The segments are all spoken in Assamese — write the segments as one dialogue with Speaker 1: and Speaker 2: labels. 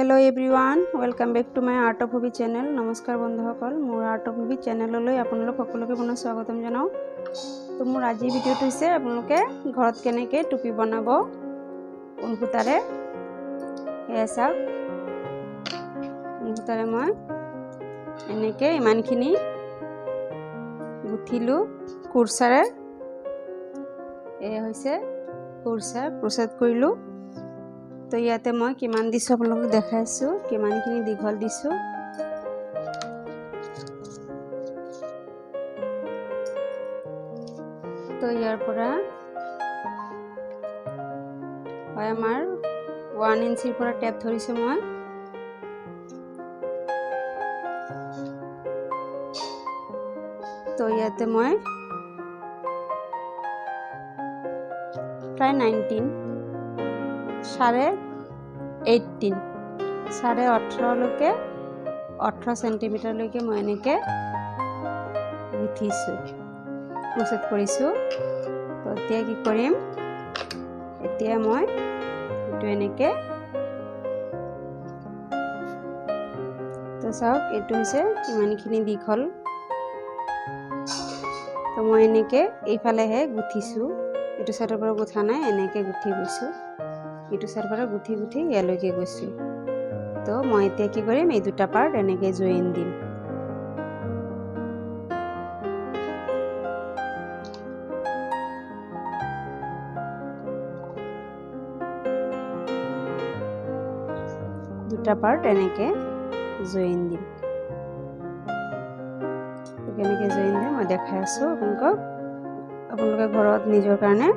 Speaker 1: Hello everyone welcome back to my art of hobby channel. नमस्कार बंधुসকল मोर आर्ट ऑफ हॉबी चैनलলৈ আপোনালোক সকলোকে পুনৰ স্বাগতম জনাও। তো মোৰ আজি ভিডিঅ'টো হৈছে আপোনালোকে ঘৰত কেনেকৈ টুপি বনাব ঊণসূতাৰে। এয়া চাওক ঊণসূতাৰে মই এনেকৈ ইমানখিনি গুঠিলো কুৰচাৰে। এয়া হৈছে কুৰচা প্ৰচেছ কৰিলো। তো ইয়াতে মই কিমান দিছো আপোনালোকক দেখাইছো, কিমানখিনি দীঘল দিছো। তো ইয়াৰ পৰা হয় আমাৰ 1 ইঞ্চিৰ পৰা টেপ ধৰিছো মই। তো ইয়াতে মই প্ৰায় 19 18 লৈকে 18 সেন্টিমিটাৰ লৈকে মই এনেকৈ গুঠিছো ক্ৰোচেট কৰিছো। তো এতিয়া কি কৰিম, এতিয়া মই এইটো এনেকৈ তো চাওক এইটো হৈছে কিমানখিনি দীঘল। তো মই এনেকৈ এইফালেহে গুঠিছো, এইটো চাইডৰ পৰা গুঠা নাই, এনেকৈ গুঠি গৈছো। এইটো চাইডৰ পৰা গুঠি গুঠি ইয়ালৈকে গৈছো। তো মই এতিয়া কি কৰিম, এই দুটা পাৰ্ট এনেকৈ জইন দিম। দুটা পাৰ্ট এনেকৈ জইন দিম। কেনেকৈ জইন দিম মই দেখাই আছো আপোনালোকক। আপোনালোকে ঘৰত নিজৰ কাৰণে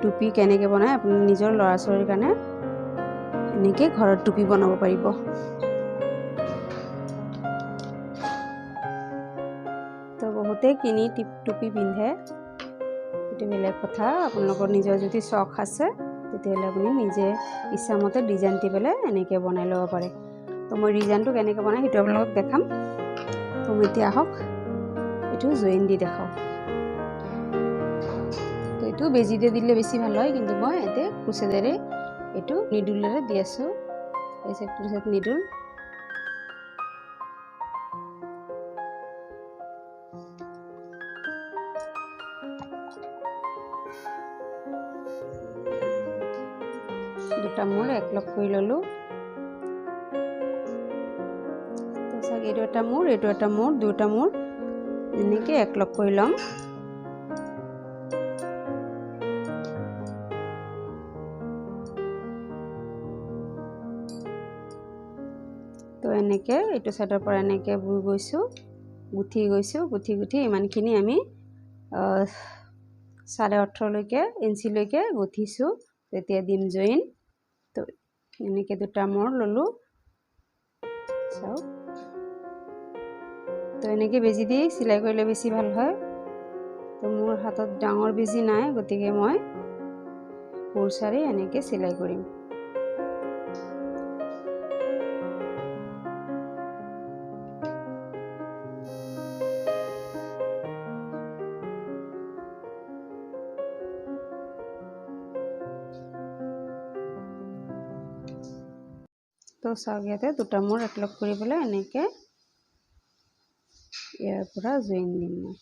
Speaker 1: টুপি কেনেকৈ বনায়, আপুনি নিজৰ ল'ৰা ছোৱালীৰ কাৰণে এনেকৈ ঘৰত টুপি বনাব পাৰিব। তো বহুতে কিনি টুপি পিন্ধে, এইটো বেলেগ কথা। আপোনালোকৰ নিজৰ যদি চখ আছে তেতিয়াহ'লে আপুনি নিজে ইচ্ছামতে ডিজাইন দি পেলাই এনেকৈ বনাই ল'ব পাৰে। তো মই ডিজাইনটো কেনেকৈ বনাই সেইটো আপোনালোকক দেখাম। তো মই এতিয়া আহক এইটো জইন দি দেখাওঁ। তো এইটো বেজি দিয়ে দিলে বেছি ভাল হয়, কিন্তু মই এতিয়া ক্ৰোচেটেৰে এইটো নিডুলেৰে দি আছোঁ। এই যে ক্ৰোচেট নিডুল। দুটা মূৰ একলগ কৰি ল'লোঁ। তো চাওক এইটো এটা মূৰ, এইটো এটা মূৰ, দুটা মূৰ এনেকৈ একলগ কৰি ল'ম। তো এনেকৈ এইটো চাইডৰ পৰা এনেকৈ বৈ গৈছোঁ, গুঠি গৈছোঁ, গুঠি গুঠি ইমানখিনি আমি 18.5 ইঞ্চিলৈকে গুঠিছোঁ। তেতিয়া দিম জইন। তো এনেকৈ দুটা মূৰ ল'লোঁ চাওক। তো এনেকৈ বেজি দি চিলাই কৰিলে বেছি ভাল হয়। তো মোৰ হাতত ডাঙৰ বেজি নাই, গতিকে মই কুৰচাৰে এনেকৈ চিলাই কৰিম। তো চাওক ইয়াতে দুটা মূৰ একলগ কৰি পেলাই এনেকৈ ইয়াৰ পৰা জইন দিম মই।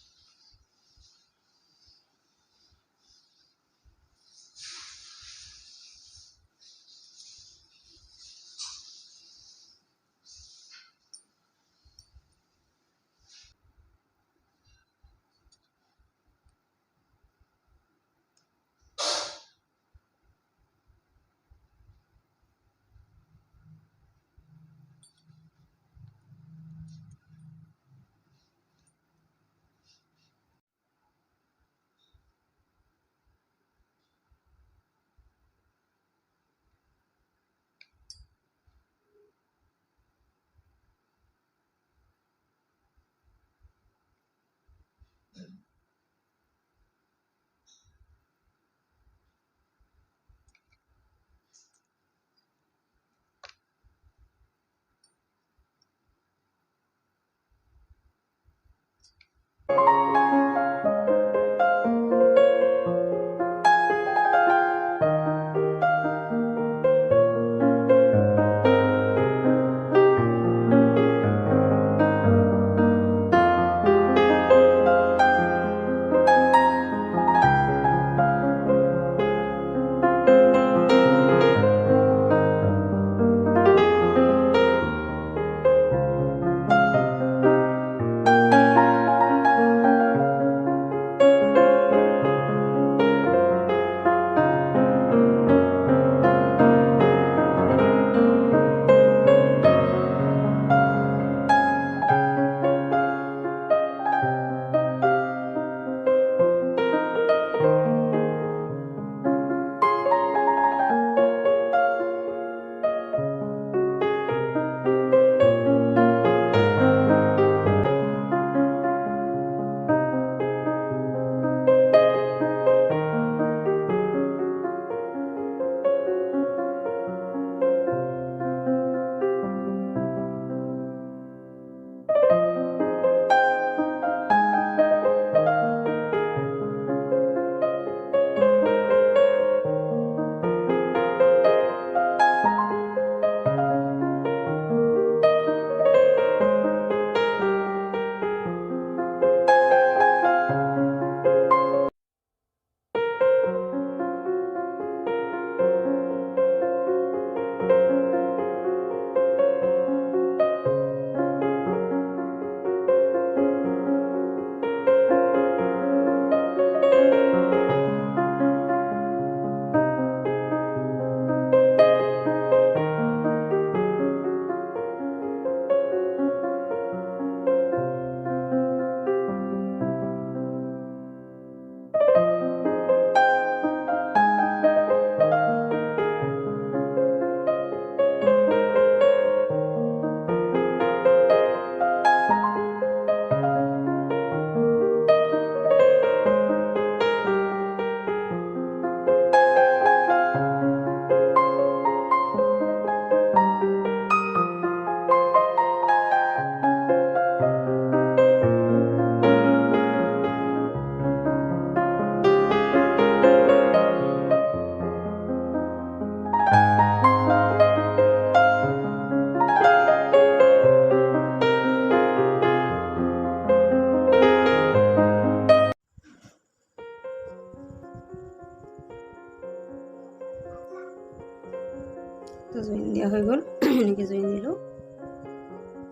Speaker 1: জইন দিলোঁ।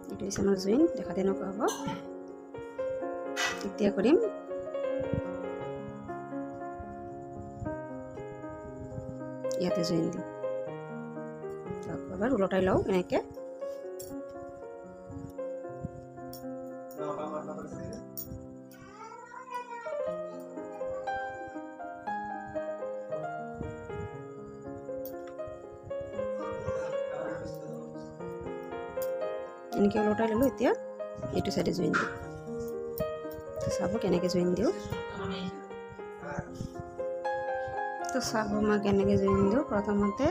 Speaker 1: এইটো হৈছে আমাৰ জইন, দেখাত এনেকুৱা হ'ব। এতিয়া কৰিম ইয়াতে জইন দিম। এবাৰ ওলটাই লওঁ এনেকৈ। এনেকৈ ওলটাই ল'লোঁ। এতিয়া এইটো চাইডে জইন দিওঁ। চাব কেনেকৈ জইন দিওঁ। তো চাব মই কেনেকৈ জইন দিওঁ। প্ৰথমতে